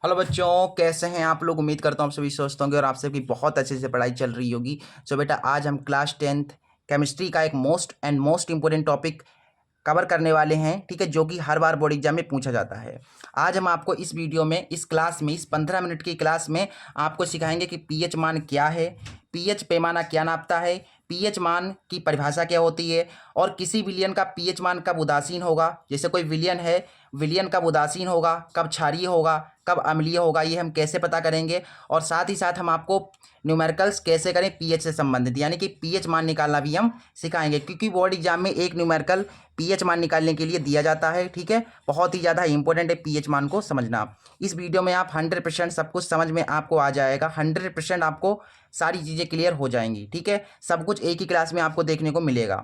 Hello बच्चों, कैसे हैं आप लोग। उम्मीद करता हूँ आप सभी स्वस्थ होंगे और आप सबकी बहुत अच्छे से पढ़ाई चल रही होगी। सो बेटा, आज हम क्लास 10th केमिस्ट्री का एक मोस्ट इंपॉर्टेंट टॉपिक कवर करने वाले हैं, ठीक है, जो कि हर बार बोर्ड एग्जाम में पूछा जाता है। आज हम आपको इस वीडियो में, इस क्लास में, इस 15 मिनट की क्लास में आपको सिखाएंगे कि पीएच मान क्या है, पीएच पैमाना क्या नापता है, पीएच मान की परिभाषा क्या होती है, और किसी विलयन का पीएच मान कब उदासीन होगा। जैसे कोई विलयन है, विलयन कब उदासीन होगा, कब क्षारीय होगा, कब अम्लीय होगा, ये हम कैसे पता करेंगे। और साथ ही साथ हम आपको न्यूमेरिकल्स कैसे करें पीएच से संबंधित, यानी कि पीएच मान निकालना भी हम सिखाएंगे, क्योंकि बोर्ड एग्जाम में एक न्यूमेरिकल पीएच मान निकालने के लिए दिया जाता है। ठीक है, बहुत ही ज़्यादा इंपॉर्टेंट है पीएच मान को समझना। इस वीडियो में आप 100% सब कुछ समझ में आपको आ जाएगा, 100% आपको सारी चीज़ें क्लियर हो जाएंगी। ठीक है, सब कुछ एक ही क्लास में आपको देखने को मिलेगा।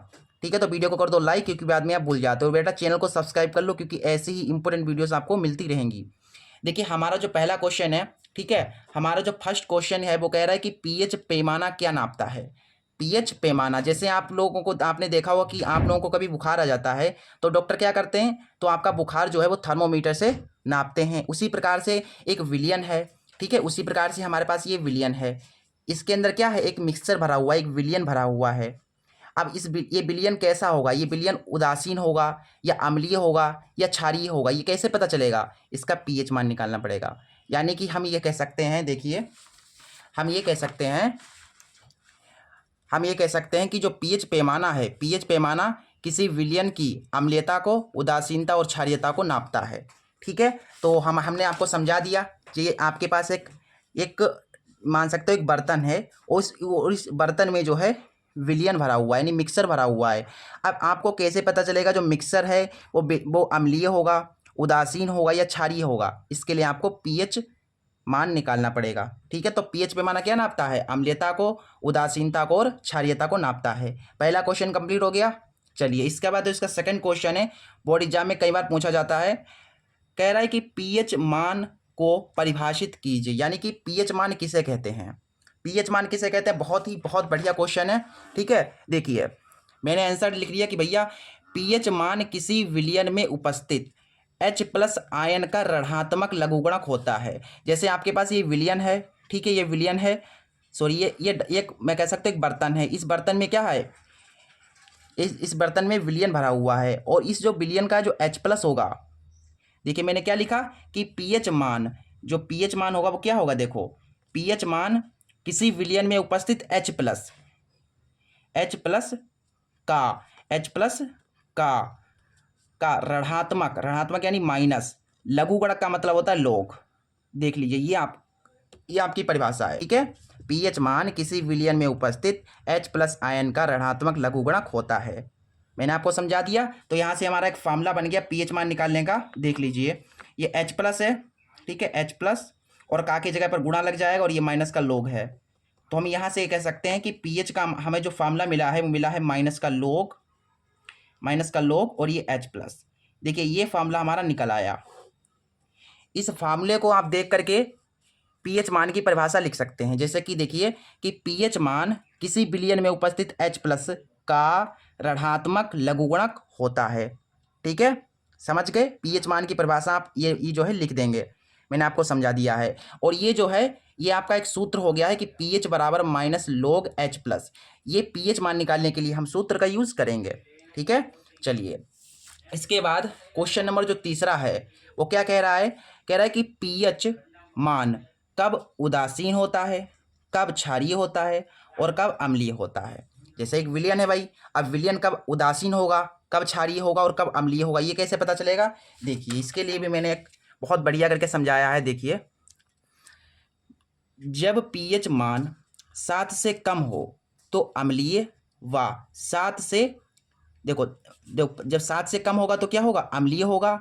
ठीक है, तो वीडियो को कर दो लाइक, क्योंकि बाद में आप भूल जाते हो। बेटा, चैनल को सब्सक्राइब कर लो, क्योंकि ऐसी ही इंपॉर्टेंट वीडियोस आपको मिलती रहेंगी। देखिए, हमारा जो पहला क्वेश्चन है, ठीक है, हमारा जो फर्स्ट क्वेश्चन है वो कह रहा है कि पीएच पैमाना क्या नापता है। पीएच पैमाना, जैसे आप लोगों को, आपने देखा होगा कि आप लोगों को कभी बुखार आ जाता है तो डॉक्टर क्या करते हैं, तो आपका बुखार जो है वो थर्मोमीटर से नापते हैं। उसी प्रकार से एक विलियन है, ठीक है, उसी प्रकार से हमारे पास ये विलियन है। इसके अंदर क्या है, एक मिक्सचर भरा हुआ है, एक विलियन भरा हुआ है। अब ये विलियन कैसा होगा, ये विलियन उदासीन होगा या अम्लीय होगा या क्षारीय होगा, ये कैसे पता चलेगा, इसका पीएच मान निकालना पड़ेगा। यानी कि हम ये कह सकते हैं, देखिए, हम ये कह सकते हैं हम ये कह सकते हैं कि जो पीएच पैमाना है, पीएच पैमाना किसी विलयन की अम्लीयता को, उदासीनता और क्षारीयता को नापता है। ठीक है, तो हमने आपको समझा दिया कि ये आपके पास एक एक मान सकते हो एक बर्तन है, और इस बर्तन में जो है विलियन भरा हुआ है, यानी मिक्सर भरा हुआ है। अब आपको कैसे पता चलेगा जो मिक्सर है वो अम्लीय होगा, उदासीन होगा या क्षारीय होगा। इसके लिए आपको पीएच मान निकालना पड़ेगा। ठीक है, तो पीएच पैमाना क्या नापता है, अम्लीयता को, उदासीनता को और क्षारीयता को नापता है। पहला क्वेश्चन कंप्लीट हो गया। चलिए, इसके बाद इसका सेकंड क्वेश्चन है, बोर्ड एग्जाम में कई बार पूछा जाता है। कह रहा है कि पीएच मान को परिभाषित कीजिए, यानी कि पीएच मान किसे कहते हैं, पीएच मान किसे कहते हैं। बहुत बढ़िया क्वेश्चन है। ठीक है, देखिए, मैंने आंसर लिख दिया कि भैया पीएच मान किसी विलयन में उपस्थित H+ आयन का ऋणात्मक लघुगणक होता है। जैसे आपके पास ये विलयन है, ठीक है, ये विलयन है, सॉरी, ये मैं कह सकता हूँ एक बर्तन है। इस बर्तन में क्या है, इस बर्तन में विलयन भरा हुआ है, और इस जो विलयन का जो H+ होगा, देखिए मैंने क्या लिखा कि पीएच मान, जो पीएच मान होगा वो क्या होगा, देखो, पीएच मान किसी विलयन में उपस्थित H+ का H+ का का ऋणात्मक यानी माइनस, लघुगणक का मतलब होता है लॉग। देख लीजिए, ये आपकी परिभाषा है। ठीक है, पीएच मान किसी विलयन में उपस्थित H+ आयन का ऋणात्मक लघुगणक होता है। मैंने आपको समझा दिया। तो यहाँ से हमारा एक फार्मूला बन गया पीएच मान निकालने का। देख लीजिए, ये H+ है, ठीक है, H+, और का की जगह पर गुणा लग जाएगा, और ये माइनस का लॉग है। तो हम यहाँ से कह सकते हैं कि पीएच का हमें जो फार्मूला मिला है वो मिला है माइनस का लॉग और ये H+। देखिए, ये फार्मूला हमारा निकल आया। इस फार्मूले को आप देख करके पीएच मान की परिभाषा लिख सकते हैं। जैसे कि देखिए कि पीएच मान किसी विलयन में उपस्थित H+ का ऋणात्मक लघुगणक होता है। ठीक है, समझ गए। पीएच मान की परिभाषा आप ये जो है लिख देंगे, मैंने आपको समझा दिया है। और ये जो है, ये आपका एक सूत्र हो गया है कि पीएच बराबर माइनस log H+। ये पीएच मान निकालने के लिए हम सूत्र का यूज़ करेंगे। ठीक है, चलिए, इसके बाद क्वेश्चन नंबर जो तीसरा है वो क्या कह रहा है, कह रहा है कि पीएच मान कब उदासीन होता है, कब क्षारीय होता है और कब अम्लीय होता है। जैसे एक विलयन है भाई, अब विलयन कब उदासीन होगा, कब क्षारीय होगा और कब अम्लीय होगा, ये कैसे पता चलेगा। देखिए, इसके लिए भी मैंने एक बहुत बढ़िया करके समझाया है। देखिए, जब पीएच मान 7 से कम हो तो अम्लीय, व 7 से, देखो देखो, जब 7 से कम होगा तो क्या होगा, अम्लीय होगा।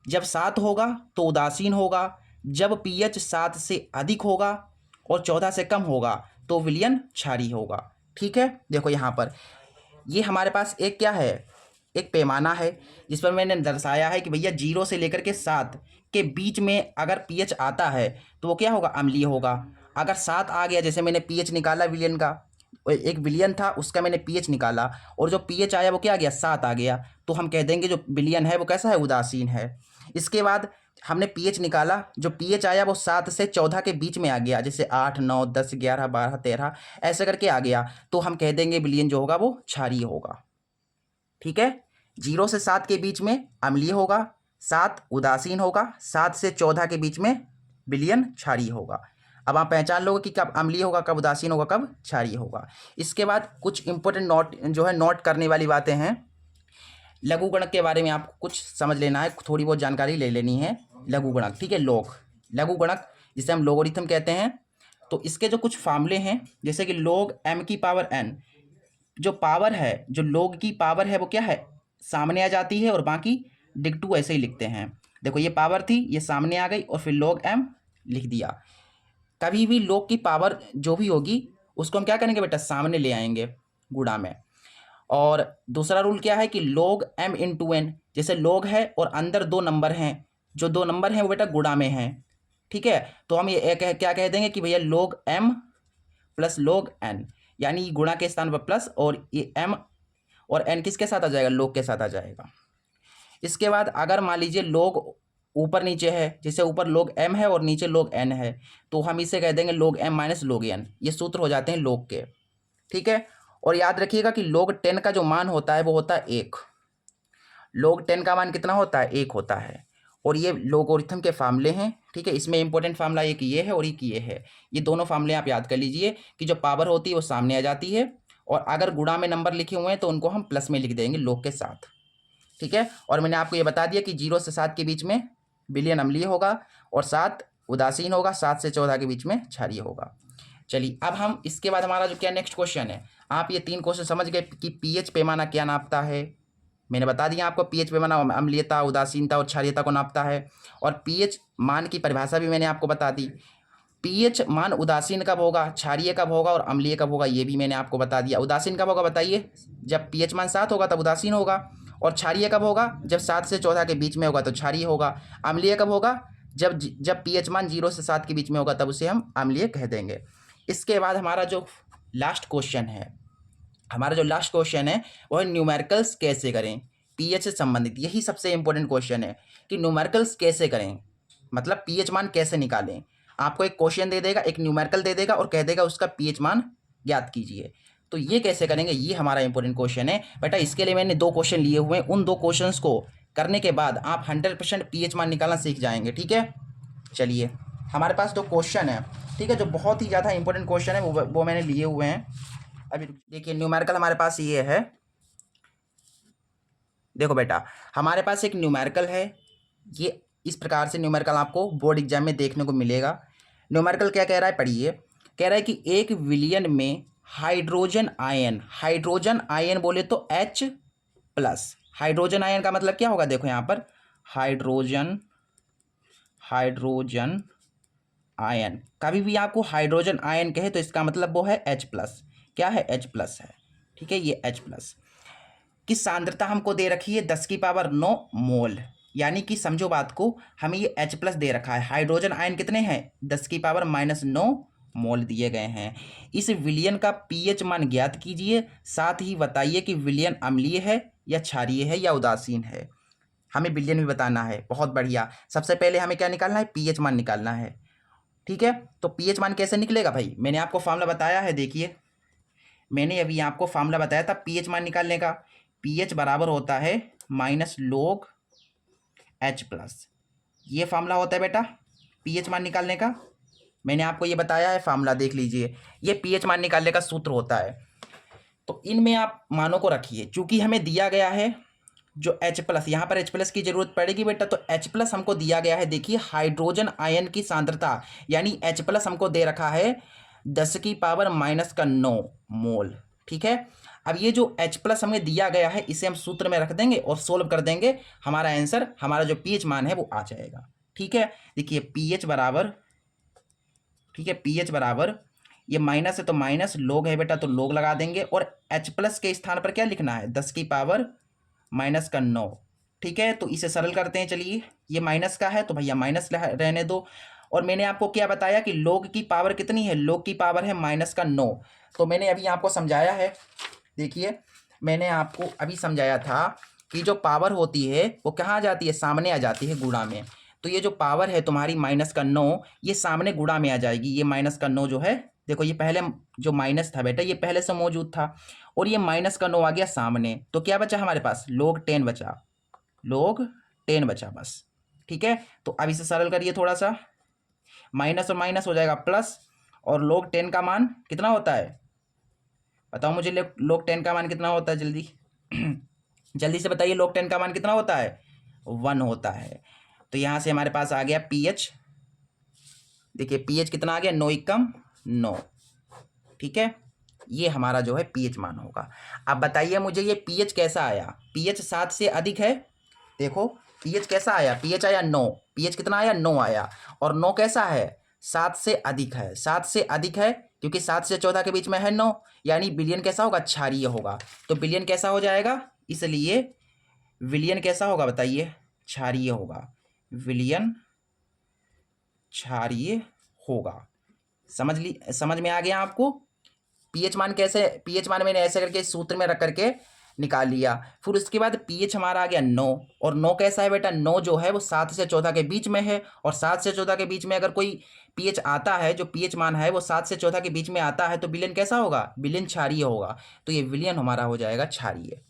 जब 7 होगा तो उदासीन होगा। जब पीएच 7 से अधिक होगा और 14 से कम होगा तो विलयन क्षारीय होगा। ठीक है, देखो यहाँ पर ये हमारे पास एक क्या है, एक पैमाना है, जिस पर मैंने दर्शाया है कि भैया 0 से लेकर के 7 के बीच में अगर पीएच आता है तो वो क्या होगा, अम्लीय होगा। अगर 7 आ गया, जैसे मैंने पीएच निकाला विलियन का, एक विलियन था उसका मैंने पीएच निकाला, और जो पीएच आया वो क्या आ गया, 7 आ गया, तो हम कह देंगे जो विलियन है वो कैसा है, उदासीन है। इसके बाद हमने pH निकाला, जो pH आया वो 7 से 14 के बीच में आ गया, जैसे 8, 9, 10, 11, 12, 13 ऐसे करके आ गया, तो हम कह देंगे विलयन जो होगा वो क्षारीय होगा। ठीक है, 0 से 7 के बीच में अम्लीय होगा, 7 उदासीन होगा, 7 से 14 के बीच में विलयन क्षारीय होगा। अब आप पहचान लोगे कि कब अम्लीय होगा, कब उदासीन होगा, कब क्षारीय होगा। इसके बाद कुछ इंपॉर्टेंट नोट करने वाली बातें हैं। लघु गुणक के बारे में आपको कुछ समझ लेना है, थोड़ी बहुत जानकारी ले लेनी है। लघु गुणक, ठीक है, लघु गुणक जिसे हम लोगरिथम कहते हैं। तो इसके जो कुछ फार्मूले हैं, जैसे कि log m की पावर n, जो पावर है, जो log की पावर है वो क्या है, सामने आ जाती है, और बाकी डिक्टू ऐसे ही लिखते हैं। देखो ये पावर थी, ये सामने आ गई, और फिर log m लिख दिया। कभी भी log की पावर जो भी होगी उसको हम क्या करेंगे बेटा, सामने ले आएंगे गुणा में। और दूसरा रूल क्या है कि log m इंटू n, जैसे log है और अंदर 2 नंबर हैं, जो 2 नंबर हैं वो बेटा गुणा में हैं। ठीक है, तो हम ये क्या कह देंगे कि भैया log m plus log n, यानी गुणा के स्थान पर प्लस, और ये m और n किसके साथ आ जाएगा, log के साथ आ जाएगा। इसके बाद अगर मान लीजिए log ऊपर नीचे है, जैसे ऊपर log m है और नीचे log n है, तो हम इसे कह देंगे log m minus log n। ये सूत्र हो जाते हैं log के। ठीक है, और याद रखिएगा कि log 10 का जो मान होता है वो होता है 1। log 10 का मान कितना होता है, 1 होता है। और ये लोगरिथम के फार्मूले हैं। ठीक है, इसमें इंपॉर्टेंट फार्मूला एक ये है और एक ये है। ये दोनों फार्मूले आप याद कर लीजिए कि जो पावर होती है वो सामने आ जाती है, और अगर गुणा में नंबर लिखे हुए हैं तो उनको हम प्लस में लिख देंगे log के साथ। ठीक है, और मैंने आपको ये बता दिया कि 0 से 7 के बीच में विलयन अम्लीय होगा, और 7 उदासीन होगा, 7 से 14 के बीच में क्षारीय होगा। चलिए अब हम इसके बाद हमारा जो क्या नेक्स्ट क्वेश्चन है, आप ये 3 क्वेश्चन समझ गए कि पीएच पैमाना क्या नापता है। मैंने बता दिया आपको, पीएच पैमाना अम्लीयता, उदासीनता और क्षारीयता को नापता है। और पीएच मान की परिभाषा भी मैंने आपको बता दी। पीएच मान उदासीन कब होगा, क्षारीय कब होगा और अम्लीय कब होगा, ये भी मैंने आपको बता दिया। उदासीन कब होगा बताइए, जब पीएच मान 7 होगा तब उदासीन होगा। और क्षारीय कब होगा, जब 7 से 14 के बीच में होगा तो क्षारीय होगा। अम्लीय कब होगा, जब पीएच मान 0 से 7 के बीच में होगा, तब उसे हम अम्लीय कह देंगे। इसके बाद हमारा जो लास्ट क्वेश्चन है, वो है न्यूमेरिकल्स कैसे करें पीएच से संबंधित। यही सबसे इंपॉर्टेंट क्वेश्चन है कि न्यूमेरिकल्स कैसे करें, मतलब पीएच मान कैसे निकालें। आपको एक क्वेश्चन दे देगा, एक न्यूमेरिकल दे देगा और कह देगा उसका पीएच मान ज्ञात कीजिए। तो ये कैसे करेंगे, ये हमारा इंपॉर्टेंट क्वेश्चन है बेटा। इसके लिए मैंने 2 क्वेश्चन लिए हुए हैं। उन 2 क्वेश्चंस को करने के बाद आप 100% पीएच मान निकालना सीख जाएंगे। ठीक है, चलिए हमारे पास 2 क्वेश्चन है, ठीक है, जो बहुत ही ज़्यादा इंपॉर्टेंट क्वेश्चन है, वो मैंने लिए हुए हैं। अभी देखिए न्यूमेरिकल हमारे पास ये है। देखो बेटा, हमारे पास एक न्यूमेरिकल है, ये इस प्रकार से न्यूमेरिकल आपको बोर्ड एग्जाम में देखने को मिलेगा। न्यूमेरिकल क्या कह रहा है, पढ़िए। कह रहा है कि एक विलयन में हाइड्रोजन आयन बोले तो H प्लस। हाइड्रोजन आयन का मतलब क्या होगा, देखो यहाँ पर हाइड्रोजन आयन, कभी भी आपको हाइड्रोजन आयन कहे तो इसका मतलब वो है H प्लस। क्या है, H प्लस है। ठीक है, ये H प्लस की सांद्रता हमको दे रखी है 10 की पावर 9 मोल, यानी कि समझो बात को, हमें ये H प्लस दे रखा है। हाइड्रोजन आयन कितने हैं, 10 की पावर -9 मोल दिए गए हैं। इस विलयन का पीएच मान ज्ञात कीजिए, साथ ही बताइए कि विलयन अम्लीय है या क्षारीय है या उदासीन है। हमें विलयन भी बताना है। बहुत बढ़िया, सबसे पहले हमें क्या निकालना है, पीएच मान निकालना है। ठीक है, तो पीएच मान कैसे निकलेगा भाई, मैंने आपको फार्मूला बताया है। देखिए मैंने अभी आपको फार्मूला बताया था पीएच मान निकालने का। पीएच बराबर होता है -log H प्लस। ये फार्मूला होता है बेटा पीएच मान निकालने का। मैंने आपको ये बताया है फार्मूला, देख लीजिए, ये पीएच मान निकालने का सूत्र होता है। तो इनमें आप मानों को रखिए, चूंकि हमें दिया गया है जो H प्लस, यहाँ पर H प्लस की जरूरत पड़ेगी बेटा, तो H प्लस हमको दिया गया है। देखिए हाइड्रोजन आयन की सांद्रता, यानी H प्लस हमको दे रखा है 10 की पावर -9 मोल। ठीक है, अब ये जो H प्लस हमें दिया गया है इसे हम सूत्र में रख देंगे और सोल्व कर देंगे, हमारा आंसर, हमारा जो पीएच मान है वो आ जाएगा। ठीक है, देखिए पीएच बराबर, ठीक है, पीएच बराबर, ये माइनस है तो माइनस, लोग है बेटा तो लोग लगा देंगे, और H प्लस के स्थान पर क्या लिखना है, 10 की पावर -9। ठीक है, तो इसे सरल करते हैं। चलिए ये माइनस का है तो भैया माइनस रहने दो। और मैंने आपको क्या बताया कि log की पावर कितनी है, log की पावर है -9। तो मैंने अभी आपको समझाया है, देखिए मैंने आपको अभी समझाया था कि जो पावर होती है वो कहाँ आ जाती है, सामने आ जाती है गुणा में। तो ये जो पावर है तुम्हारी -9 ये सामने गुणा में आ जाएगी। ये -9 जो है, देखो ये पहले जो माइनस था बेटा ये पहले से मौजूद था, और ये -9 आ गया सामने, तो क्या बचा हमारे पास, log 10 बचा, log 10 बचा बस। ठीक है, तो अब इसे सरल करिए थोड़ा सा, माइनस और माइनस हो जाएगा प्लस, और log 10 का मान कितना होता है, बताओ मुझे, log 10 का मान कितना होता है, जल्दी जल्दी से बताइए, log 10 का मान कितना होता है, 1 होता है। तो यहाँ से हमारे पास आ गया pH, देखिए pH कितना आ गया, 9 एकम 9। ठीक है, ये हमारा जो है pH मान होगा। अब बताइए मुझे ये pH कैसा आया, pH 7 से अधिक है, देखो pH कैसा आया, pH आया 9, pH कितना आया, 9 आया, और 9 कैसा है, 7 से अधिक है, 7 से अधिक है क्योंकि 7 से 14 के बीच में है 9, यानी विलयन कैसा होगा, क्षारीय होगा। तो विलयन कैसा हो जाएगा, इसलिए विलयन कैसा होगा बताइए, क्षारीय होगा, विलयन क्षारीय होगा। समझ में आ गया आपको। pH मान कैसे, pH मान मैंने ऐसे करके सूत्र में रख करके निकाल लिया। फिर उसके बाद pH हमारा आ गया 9, और 9 कैसा है बेटा, 9 जो है वो 7 से 14 के बीच में है, और 7 से 14 के बीच में अगर कोई pH आता है, जो pH मान है वो 7 से 14 के बीच में आता है, तो विलयन कैसा होगा, विलयन क्षारीय होगा। तो ये विलयन हमारा हो जाएगा क्षारीय।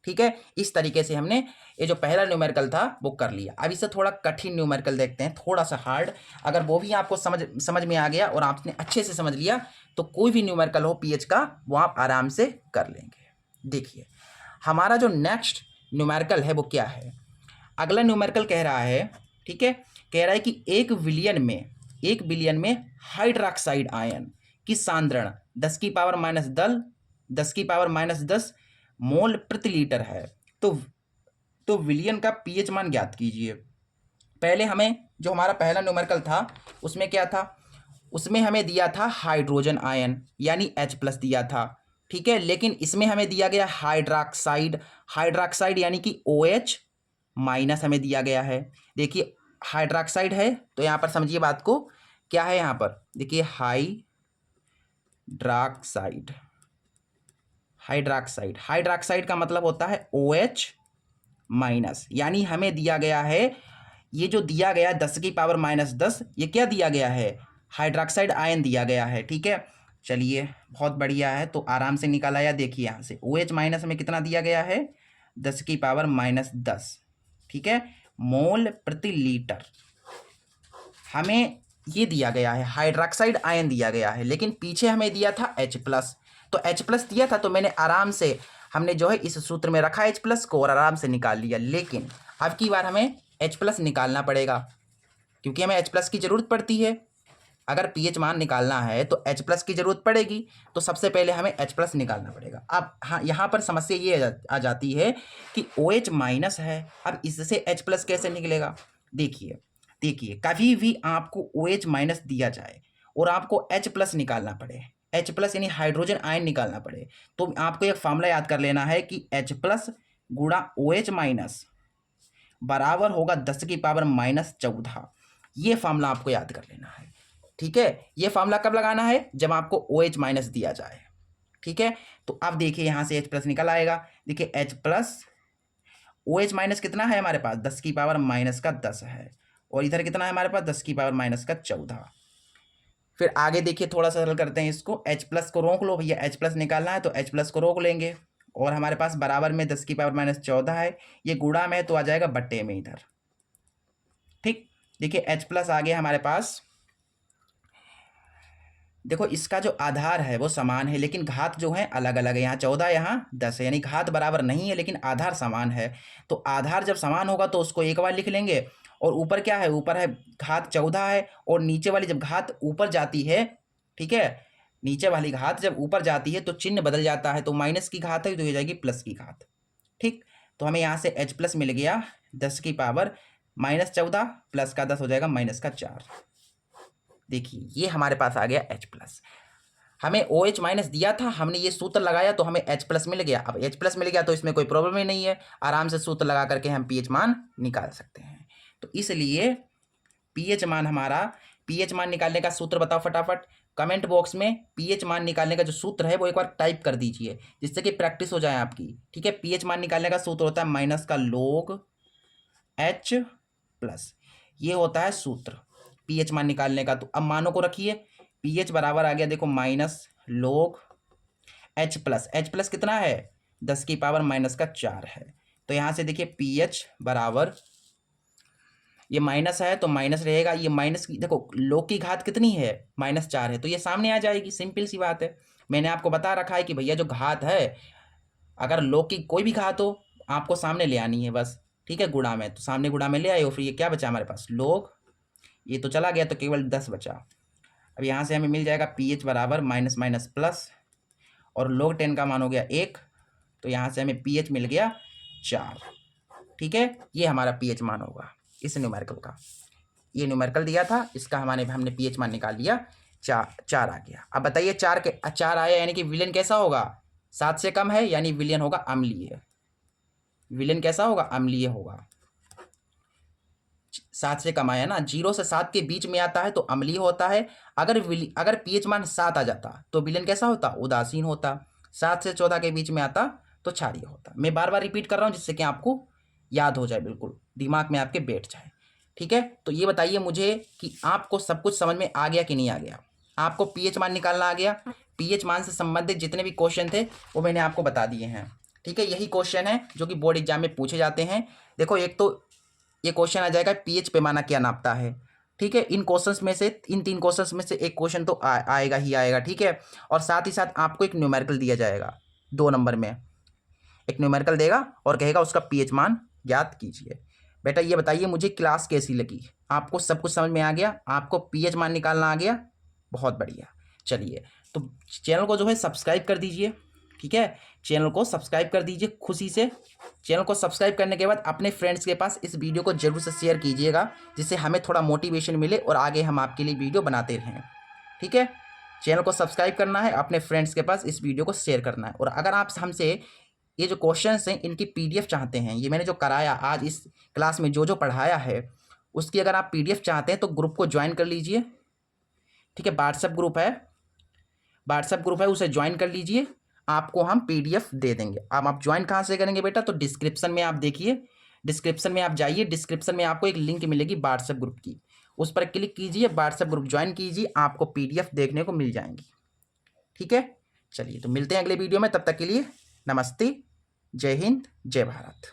ठीक है, इस तरीके से हमने ये जो पहला न्यूमेरिकल था वो कर लिया। अब इससे थोड़ा कठिन न्यूमेरिकल देखते हैं, थोड़ा सा हार्ड। अगर वो भी आपको समझ में आ गया और आपने अच्छे से समझ लिया, तो कोई भी न्यूमेरिकल हो पीएच का वो आप आराम से कर लेंगे। देखिए हमारा जो नेक्स्ट न्यूमेरिकल है वो क्या है, अगला न्यूमेरिकल कह रहा है, ठीक है, कह रहा है कि एक विलियन में हाइड्रोक्साइड आयन की सांद्रण 10⁻10 मोल प्रति लीटर है। तो विलियन का पीएच मान ज्ञात कीजिए। पहले हमें जो हमारा पहला न्यूमेरिकल था उसमें क्या था, उसमें हमें दिया था हाइड्रोजन आयन यानी H+ दिया था। ठीक है, लेकिन इसमें हमें दिया गया हाइड्रोक्साइड यानी कि OH- हमें दिया गया है। देखिए हाइड्रोक्साइड है तो यहाँ पर समझिए बात को, क्या है यहाँ पर, देखिए हाइड्रोक्साइड का मतलब होता है OH-, यानी हमें दिया गया है, ये जो दिया गया 10⁻10 ये क्या दिया गया है, हाइड्रोक्साइड आयन दिया गया है। ठीक है, चलिए बहुत बढ़िया है, तो आराम से निकाला या देखिए यहाँ से OH- हमें कितना दिया गया है, 10⁻10। ठीक है, मोल प्रति लीटर हमें ये दिया गया है, हाइड्रोक्साइड आयन दिया गया है, लेकिन पीछे हमें दिया था H+। तो H+ दिया था तो मैंने आराम से, हमने जो है इस सूत्र में रखा H+ को और आराम से निकाल लिया। लेकिन अब की बार हमें H+ निकालना पड़ेगा क्योंकि हमें H+ की ज़रूरत पड़ती है। अगर pH मान निकालना है तो H+ की ज़रूरत पड़ेगी, तो सबसे पहले हमें H+ निकालना पड़ेगा। अब हाँ, यहाँ पर समस्या ये आ जाती है कि OH- है, अब इससे H+ कैसे निकलेगा। देखिए कभी भी आपको OH- दिया जाए और आपको H+ निकालना पड़े, H+ यानी हाइड्रोजन आयन निकालना पड़े, तो आपको एक फॉर्मूला याद कर लेना है कि H+ गुणा OH- बराबर होगा 10⁻14। ये फॉर्मूला आपको याद कर लेना है। ठीक है, ये फॉर्मूला कब लगाना है, जब आपको OH- दिया जाए। ठीक है, तो अब देखिए यहाँ से H+ निकल आएगा। देखिए H+, OH- कितना है हमारे पास, 10⁻10 है, और इधर कितना है हमारे पास, 10⁻14। फिर आगे देखिए थोड़ा सा सरल करते हैं इसको, H+ को रोक लो भैया, H+ निकालना है तो H+ को रोक लेंगे, और हमारे पास बराबर में 10⁻14 है, ये गुणा में तो आ जाएगा बट्टे में इधर। ठीक, देखिए H+ आ गया हमारे पास। देखो इसका जो आधार है वो समान है, लेकिन घात जो है अलग अलग है, यहाँ 14 यहाँ 10 है, यानी घात बराबर नहीं है लेकिन आधार समान है। तो आधार जब समान होगा तो उसको एक बार लिख लेंगे, और ऊपर क्या है, ऊपर है घात 14 है, और नीचे वाली जब घात ऊपर जाती है, ठीक है, नीचे वाली घात जब ऊपर जाती है तो चिन्ह बदल जाता है, तो माइनस की घात है तो हो जाएगी प्लस की घात। ठीक, तो हमें यहाँ से H+ मिल गया 10⁻14 प्लस का 10 हो जाएगा -4। देखिए ये हमारे पास आ गया H+। हमें OH- दिया था, हमने ये सूत्र लगाया तो हमें H+ मिल गया। अब H+ मिल गया तो इसमें कोई प्रॉब्लम ही नहीं है, आराम से सूत्र लगा करके हम pH मान निकाल सकते हैं। तो इसलिए pH मान निकालने का सूत्र बताओ फटाफट कमेंट बॉक्स में। pH मान निकालने का जो सूत्र है वो एक बार टाइप कर दीजिए, जिससे कि प्रैक्टिस हो जाए आपकी। ठीक है, pH मान निकालने का सूत्र होता है -log H+। ये होता है सूत्र पीएच मान निकालने का। तो अब मानों को रखिए, पीएच बराबर आ गया देखो माइनस log एच प्लस कितना है 10⁻⁻4 है। तो यहाँ से देखिए पीएच बराबर, ये माइनस है तो माइनस रहेगा, ये माइनस की देखो log की घात कितनी है -4 है, तो ये सामने आ जाएगी, सिंपल सी बात है। मैंने आपको बता रखा है कि भैया जो घात है, अगर log की कोई भी घात हो आपको सामने ले आनी है बस, ठीक है, गुणा में। तो सामने गुणा में ले आए हो, फिर ये क्या बचा हमारे पास log, ये तो चला गया तो केवल 10 बचा। अब यहाँ से हमें मिल जाएगा पीएच बराबर माइनस माइनस प्लस, और log 10 का मान हो गया 1, तो यहाँ से हमें पीएच मिल गया 4, ठीक है। ये हमारा पीएच मान होगा इस न्यूमेरिकल का। ये न्यूमेरिकल दिया था, इसका हमने पीएच मान निकाल लिया, 4 आ गया। अब बताइए 4 आया यानी कि विलयन कैसा होगा, 7 से कम है यानी विलयन होगा अम्लीय। विलयन कैसा होगा, अम्लीय होगा। 7 से कम आया ना, 0 से 7 के बीच में आता है तो अम्लीय होता है। अगर पीएच मान 7 आ जाता तो विलयन कैसा होता, उदासीन होता। 7 से 14 के बीच में आता तो क्षारीय होता। मैं बार बार रिपीट कर रहा हूँ जिससे कि आपको याद हो जाए, बिल्कुल दिमाग में आपके बैठ जाए, ठीक है। तो ये बताइए मुझे कि आपको सब कुछ समझ में आ गया कि नहीं आ गया। आपको पीएच मान निकालना आ गया। पीएच मान से संबंधित जितने भी क्वेश्चन थे वो मैंने आपको बता दिए हैं, ठीक है। यही क्वेश्चन है जो कि बोर्ड एग्जाम में पूछे जाते हैं। देखो एक तो ये क्वेश्चन आ जाएगा पीएच पैमाना क्या नापता है, ठीक है। इन क्वेश्चंस में से, इन 3 क्वेश्चंस में से एक क्वेश्चन तो आएगा ही आएगा, ठीक है। और साथ ही साथ आपको एक न्यूमेरिकल दिया जाएगा, 2 नंबर में एक न्यूमेरिकल देगा और कहेगा उसका पीएच मान ज्ञात कीजिए। बेटा ये बताइए मुझे क्लास कैसी लगी, आपको सब कुछ समझ में आ गया, आपको पीएच मान निकालना आ गया, बहुत बढ़िया। चलिए तो चैनल को जो है सब्सक्राइब कर दीजिए, ठीक है। चैनल को सब्सक्राइब कर दीजिए खुशी से। चैनल को सब्सक्राइब करने के बाद अपने फ्रेंड्स के पास इस वीडियो को जरूर से शेयर कीजिएगा, जिससे हमें थोड़ा मोटिवेशन मिले और आगे हम आपके लिए वीडियो बनाते रहें, ठीक है। चैनल को सब्सक्राइब करना है, अपने फ्रेंड्स के पास इस वीडियो को शेयर करना है। और अगर आप हमसे ये जो क्वेश्चंस हैं इनकी पीडीएफ चाहते हैं, ये मैंने जो कराया आज इस क्लास में जो पढ़ाया है उसकी अगर आप पीडीएफ चाहते हैं तो ग्रुप को ज्वाइन कर लीजिए, ठीक है। व्हाट्सएप ग्रुप है, उसे ज्वाइन कर लीजिए, आपको हम पीडीएफ दे देंगे। अब आप ज्वाइन कहाँ से करेंगे बेटा, तो डिस्क्रिप्शन में आप देखिए, डिस्क्रिप्शन में आप जाइए, डिस्क्रिप्शन में आपको एक लिंक मिलेगी व्हाट्सएप ग्रुप की, उस पर क्लिक कीजिए, व्हाट्सएप ग्रुप ज्वाइन कीजिए, आपको पीडीएफ देखने को मिल जाएंगी, ठीक है। चलिए तो मिलते हैं अगले वीडियो में, तब तक के लिए नमस्ते, जय हिंद, जय भारत।